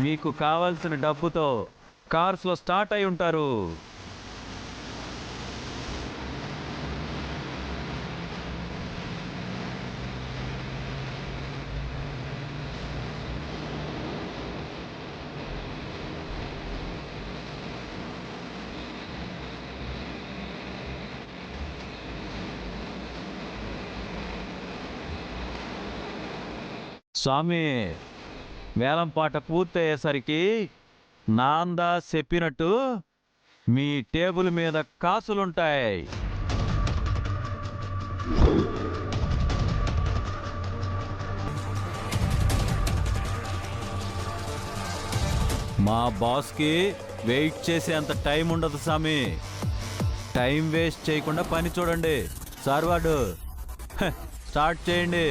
మీకు కావాల్సిన డబ్బుతో కార్స్లో స్టార్ట్ అయి ఉంటారు. స్వామి, వేలం పాట పూర్తయ్యేసరికి నాందా చెప్పినట్టు మీ టేబుల్ మీద కాసులుంటాయి. మా బాస్కి వెయిట్ చేసేంత టైం ఉండదు స్వామి. టైం వేస్ట్ చేయకుండా పని చూడండి. సార్వాడు స్టార్ట్ చేయండి.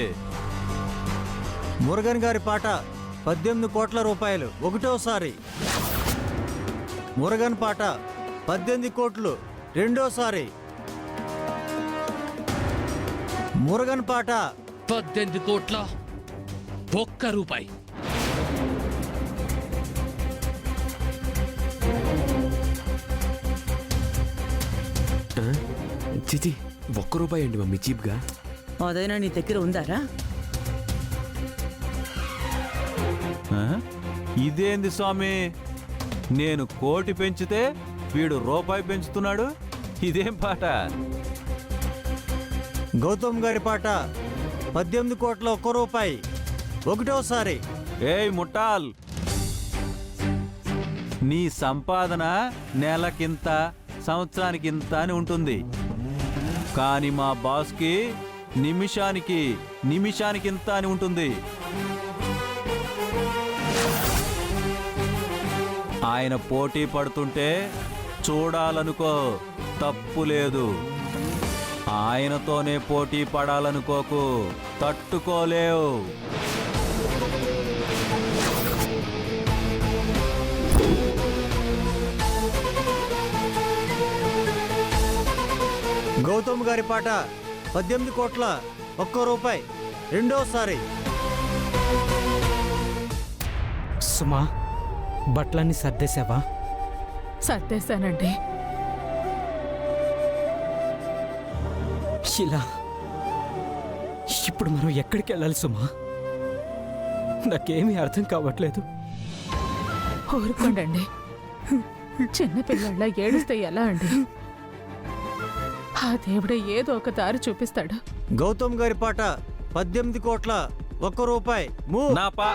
మురుగన్ గారి పాట 18 కోట్ల రూపాయలు ఒకటోసారి. మురుగన్ పాట 18 కోట్లు రెండోసారి. మురుగన్ పాట 18 కోట్ల 1 రూపాయి. చిచి 1 రూపాయి అండి మమ్మీ, చీప్గా. అదైనా నీ దగ్గర ఉందారా? ఇదేంది స్వామి, నేను కోటి పెంచితే వీడు రూపాయి పెంచుతున్నాడు. ఇదేం పాట? గౌతమ్ గారి పాట 18 కోట్ల 1 రూపాయి ఒకటోసారి. ఏయ్ ముట్టాల్, నీ సంపాదన నెలకింత సంవత్సరానికింత అని ఉంటుంది. కానీ మా బాస్కి నిమిషానికింత అని ఉంటుంది. ఆయన పోటీ పడుతుంటే చూడాలనుకో, తప్పు లేదు. ఆయనతోనే పోటీ పడాలనుకోకు, తట్టుకోలేవు. గౌతమ్ గారి పాట 18 కోట్ల 1 రూపాయి రెండోసారి. సుమా, బట్టలన్నీ సర్దేశావా? సర్దేశానండి. ఇలా ఇప్పుడు మనం ఎక్కడికి వెళ్ళాలి సుమా? నాకేమీ అర్థం కావట్లేదు. ఊరుకోండి. చిన్నపిల్లళ్ళ ఏడుస్తే ఎలా అండి? ఆ దేవుడే ఏదో ఒక దారి చూపిస్తాడు. గౌతమ్ గారి పాట 18 కోట్ల 1 రూపాయి. నా పా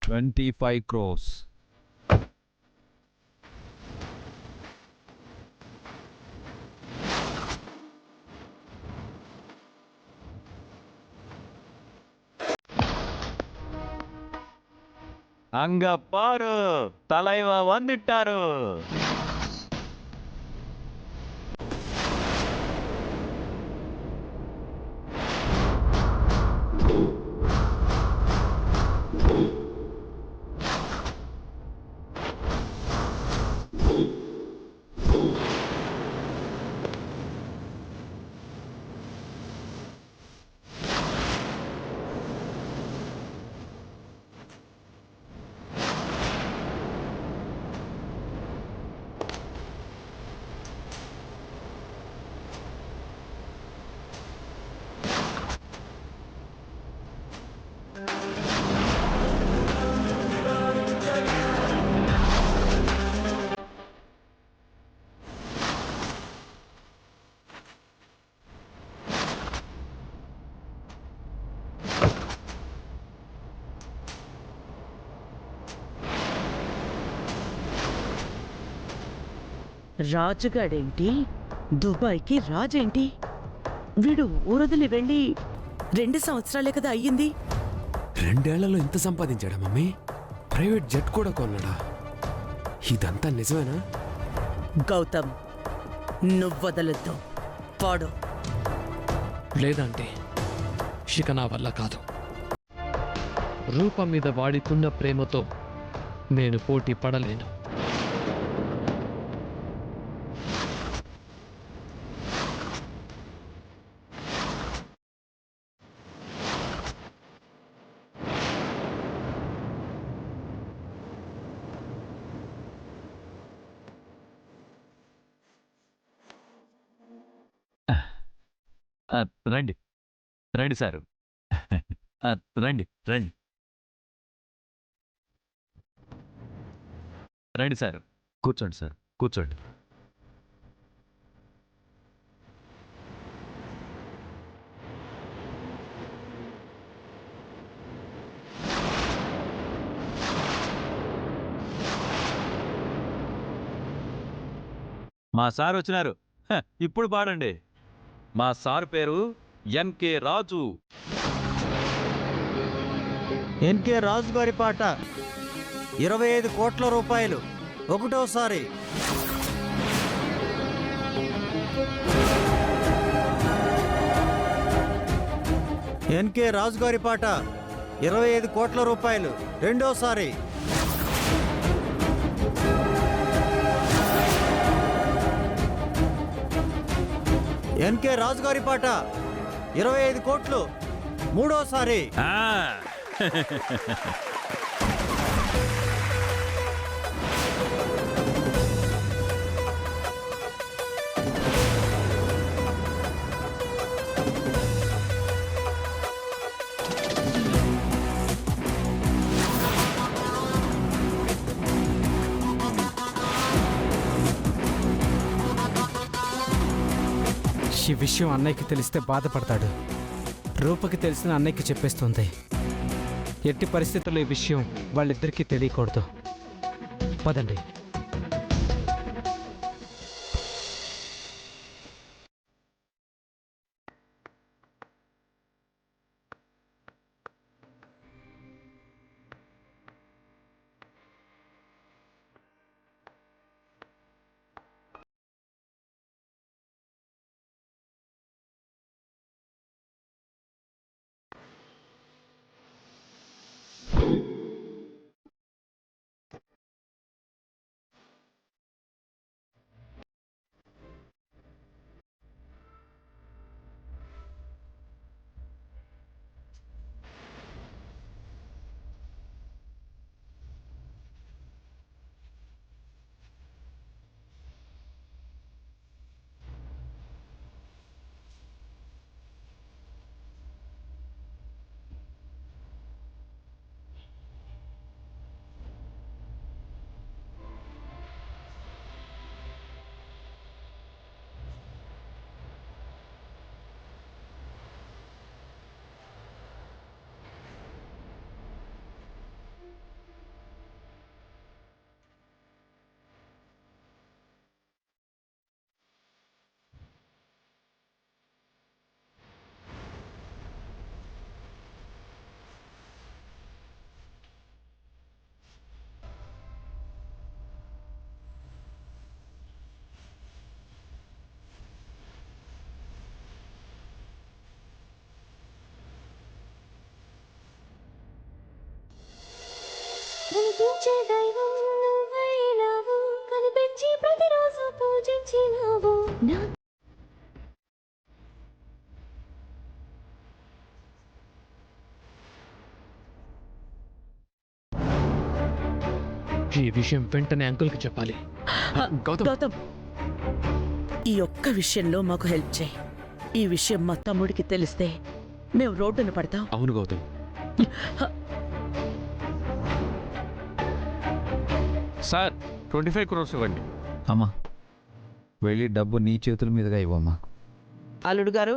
$25 crores. அங்க பாரு, தலைவன் வந்துட்டாரு. రాజుగాడేంటి, దుబాయ్కి రాజేంటి? వీడు ఊరదిలి వెళ్ళి 2 సంవత్సరాలే కదా అయ్యింది. 2 ఏళ్లలో ఇంత సంపాదించాడా మమ్మీ? ప్రైవేట్ జెట్ కూడా కొన్నాడా? ఇదంతా నిజమేనా? గౌతమ్, నువ్వొదలొద్దు. పాడు. లేదంటే ఇక నా వల్ల కాదు. రూపం మీద వాడికున్న ప్రేమతో నేను పోటీ పడలేను. రండి రండి సారు. రండి రండి రండి సార్, కూర్చోండి సార్, కూర్చోండి. మా సార్ వచ్చినారు. ఇప్పుడు పాడండి. మా సార్ పేరు ఎన్కే రాజు. ఎన్కే రాజు గారి పాట 25 కోట్ల రూపాయలు ఒకటోసారి. ఎన్కే రాజు గారి పాట 25 కోట్ల రూపాయలు రెండోసారి. ఎన్కే రాజు గారి పాట 25 కోట్లు మూడోసారి. ఈ విషయం అన్నయ్యకి తెలిస్తే బాధపడతాడు. రూపకి తెలిసిన అన్నయ్యకి చెప్పేస్తుంది. ఎట్టి పరిస్థితుల్లో ఈ విషయం వాళ్ళిద్దరికీ తెలియకూడదు. పదండి. కనిపించే దైవం నువ్వైనావు, కనిపించి ప్రతిరోజు పూజించినావు. ఈ విషయం వెంటనే అంకుల్కి చెప్పాలి. గౌతమ్, ఈ ఒక్క విషయంలో మాకు హెల్ప్ చేయి. ఈ విషయం మా తమ్ముడికి తెలిస్తే మేము రోడ్డున పడతాం. అవును గౌతమ్. సార్ 25 crores ఇవ్వండి. అమ్మా, వెళ్ళి డబ్బు నీ చేతుల మీదుగా ఇవ్వమ్మా. అల్లుడు గారు,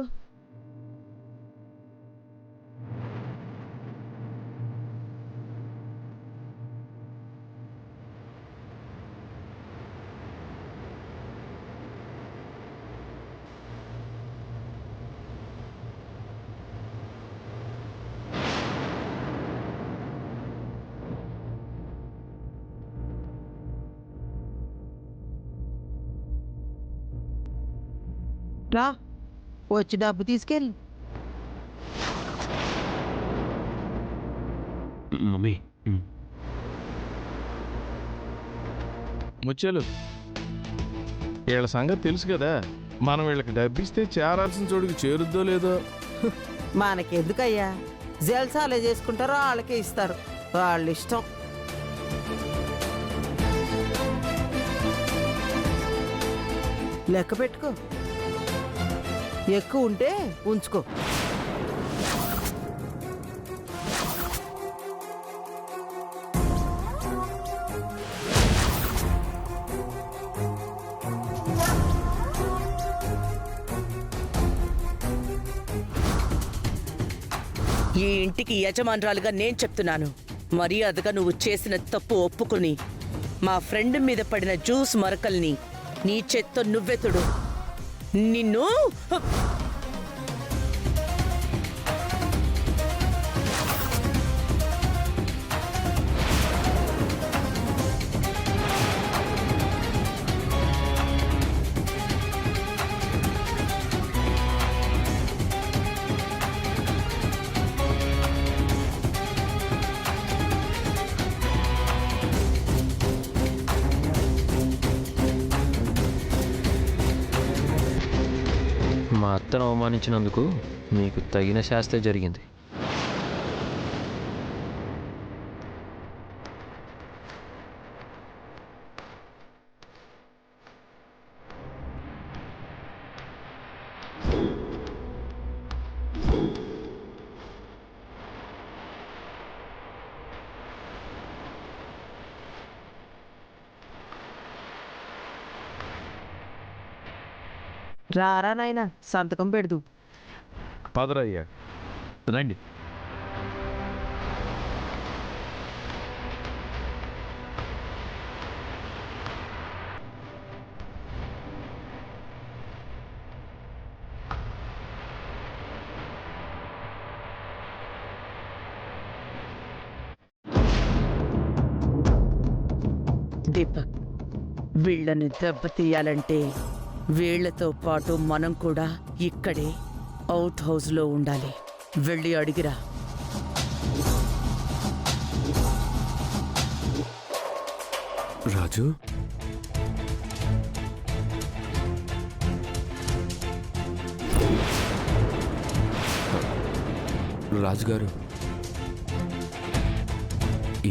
రా వచ్చి డబ్బు తీసుకెళ్ళి. మమ్మీ ముత్యాలు వీళ్ళ సంగతి తెలుసు కదా, మనం వీళ్ళకి డబ్బిస్తే చేరాల్సిన చోటుకి చేరుద్దో లేదో. మనకెందుకయ్యా, జల్సాలే చేసుకుంటారో వాళ్ళకే ఇస్తారు, వాళ్ళ ఇష్టం. లెక్క పెట్టుకో, ఎక్కువ ఉంటే ఉంచుకో. ఈ ఇంటికి యజమానురాలుగా నేను చెప్తున్నాను, మర్యాదగా నువ్వు చేసిన తప్పు ఒప్పుకుని మా ఫ్రెండ్ మీద పడిన జ్యూస్ మరకల్ని నీ చేత్తో నువ్వెతుడు. నిన్ను మా అత్తను అవమానించినందుకు మీకు తగిన శాస్త్రే జరిగింది. రారా నాయనా, సంతకం పెడదు. పదరయ్యా రండి. దీపక్, వీళ్ళని దెబ్బతీయాలంటే వీళ్లతో పాటు మనం కూడా ఇక్కడే అవుట్ హౌస్లో ఉండాలి. వెళ్ళి అడిగిరా. రాజు, రాజుగారు,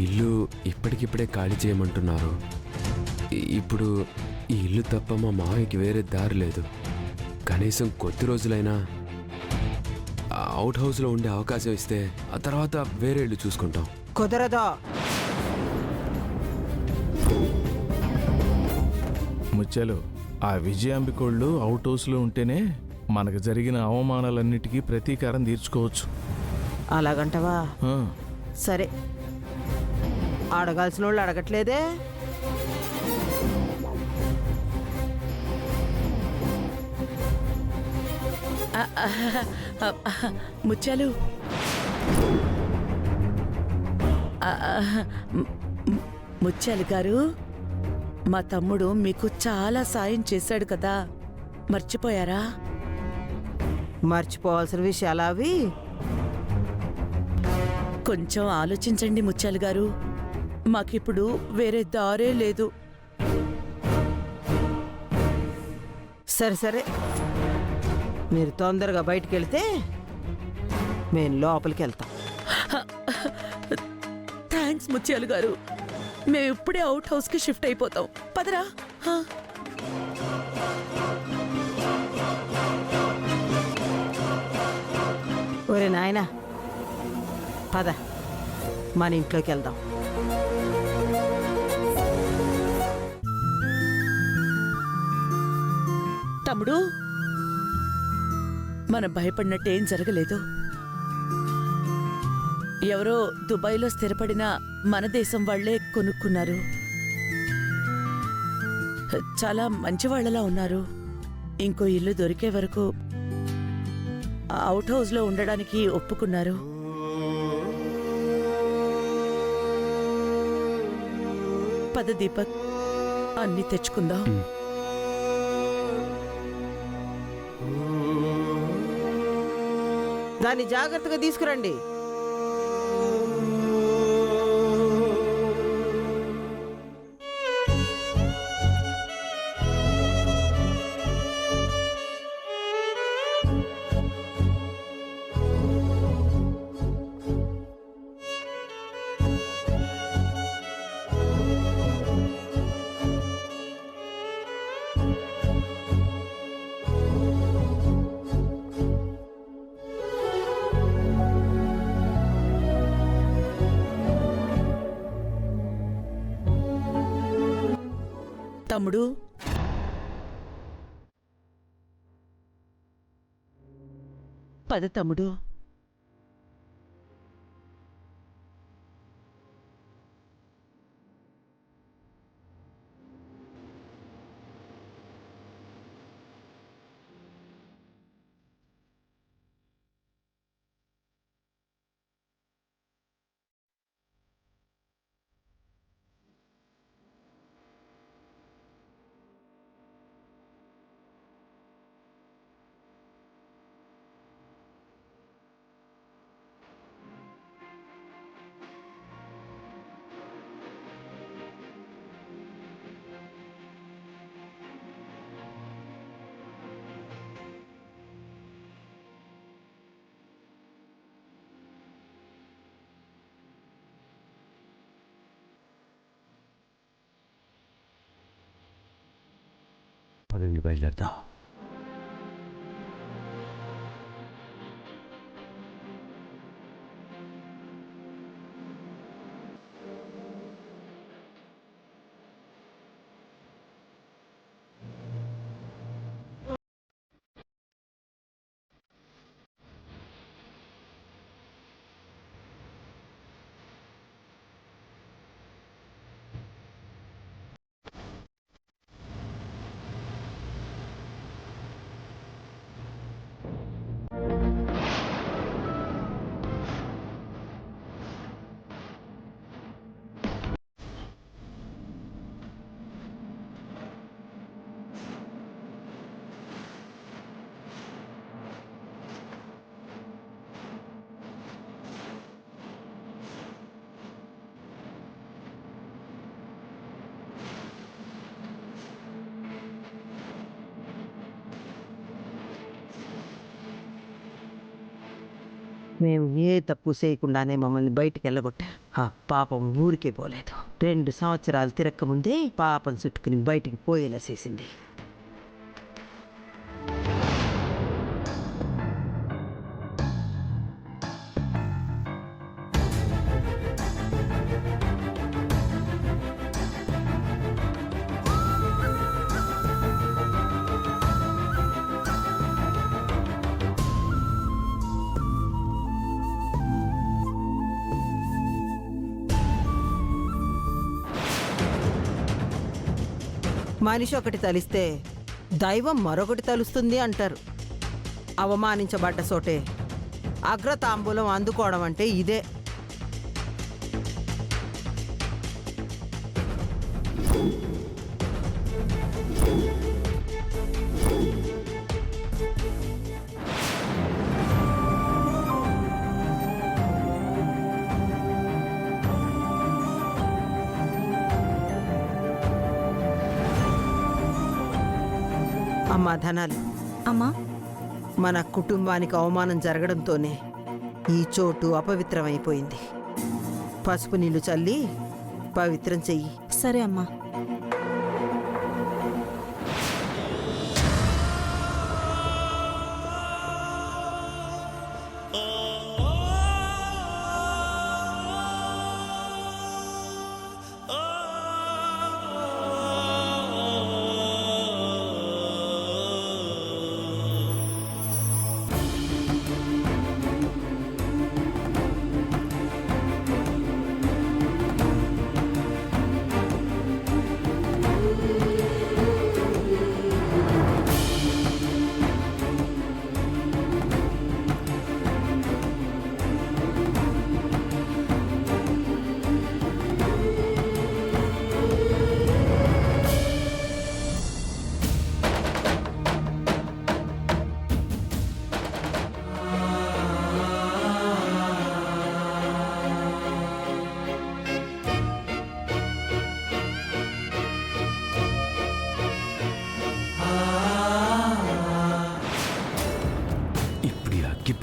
ఇల్లు ఇప్పటికిప్పుడే ఖాళీ చేయమంటున్నారు. ఇప్పుడు ఈ ఇల్లు తప్ప మా మావయ్యకి వేరే దారి లేదు. కనీసం కొద్ది రోజులైనా అవుట్ హౌస్లో ఉండే అవకాశం ఇస్తే ఆ తర్వాత వేరే ఇల్లు చూసుకుంటాం. కుదరదా? ముత్యాలు, ఆ విజయాంబికోళ్ళు అవుట్ హౌస్లో ఉంటేనే మనకు జరిగిన అవమానాలన్నిటికీ ప్రతీకారం తీర్చుకోవచ్చు. అలాగంటవా? ఆ, సరే, అడగాల్సిన వాళ్ళు అడగట్లేదే. ముత్యాలు, ముత్యాలు గారు, మా తమ్ముడు మీకు చాలా సాయం చేశాడు కదా, మర్చిపోయారా? మర్చిపోవాల్సిన విషయాలు అవి. కొంచెం ఆలోచించండి ముత్యాలు గారు, మాకిప్పుడు వేరే దారే లేదు. సరే సరే, మీరు తొందరగా బయటికి వెళ్తే మేము లోపలికి వెళ్తాం. థ్యాంక్స్ ముత్యాలు గారు, మేము ఇప్పుడే అవుట్ హౌస్కి షిఫ్ట్ అయిపోతాం. పదరా. ఒరే నాయనా, పద మన ఇంట్లోకి వెళ్దాం. తమ్ముడు, మనం భయపడినట్టేం జరగలేదు. ఎవరో దుబాయ్లో స్థిరపడిన మన దేశం వాళ్లే కొనుక్కున్నారు. చాలా మంచి వాళ్ళలా ఉన్నారు. ఇంకో ఇల్లు దొరికే వరకు అవుట్ హౌస్లో ఉండడానికి ఒప్పుకున్నారు. పద దీపక్, అన్ని తెచ్చుకుందాం. దాన్ని జాగ్రత్తగా తీసుకురండి. తమ్ముడు, పద తమ్ముడు. పదండి, బయలుదేరదాం. మేము ఏ తప్పు చేయకుండానే మమ్మల్ని బయటికి వెళ్ళగొట్టా. ఆ పాపం ఊరికే పోలేదు. 2 సంవత్సరాలు తిరక్కముందే పాపం చుట్టుకుని బయటికి పోయేలా చేసింది. మనిషి ఒకటి తలిస్తే దైవం మరొకటి తలుస్తుంది అంటారు. అవమానించబడ్డ చోటే అగ్రతాంబూలం అందుకోవడం అంటే ఇదే. అమ్మా ధనాలు, అమ్మా, మన కుటుంబానికి అవమానం జరగడంతోనే ఈ చోటు అపవిత్రమైపోయింది. పసుపు నీళ్లు చల్లి పవిత్రం చెయ్యి. సరే అమ్మా.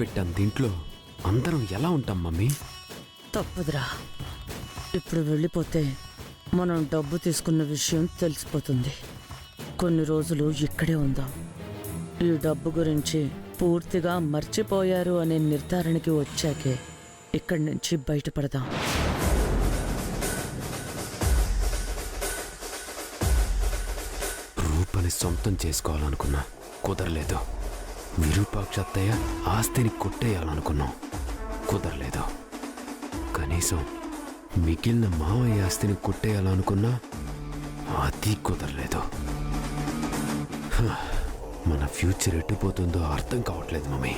పెట్టాం దీంట్లో అందరం ఎలా ఉంటాం మమ్మీ? తప్పదురా. ఇప్పుడు వెళ్ళిపోతే మనం డబ్బు తీసుకున్న విషయం తెలిసిపోతుంది. కొన్ని రోజులు ఇక్కడే ఉందాం. ఈ డబ్బు గురించి పూర్తిగా మర్చిపోయారు అనే నిర్ధారణకి వచ్చాకే ఇక్కడి నుంచి బయటపడదాం. రూపని సొంతం చేసుకోవాలనుకున్నా, కుదరలేదు. విరూపాక్ష అత్తయ్య ఆస్తిని కొట్టేయాలనుకున్నాం, కుదరలేదు. కనీసం మిగిలిన మావయ్య ఆస్తిని కొట్టేయాలనుకున్నా, అది కుదరలేదు. మన ఫ్యూచర్ ఎట్టుపోతుందో అర్థం కావట్లేదు మమ్మీ.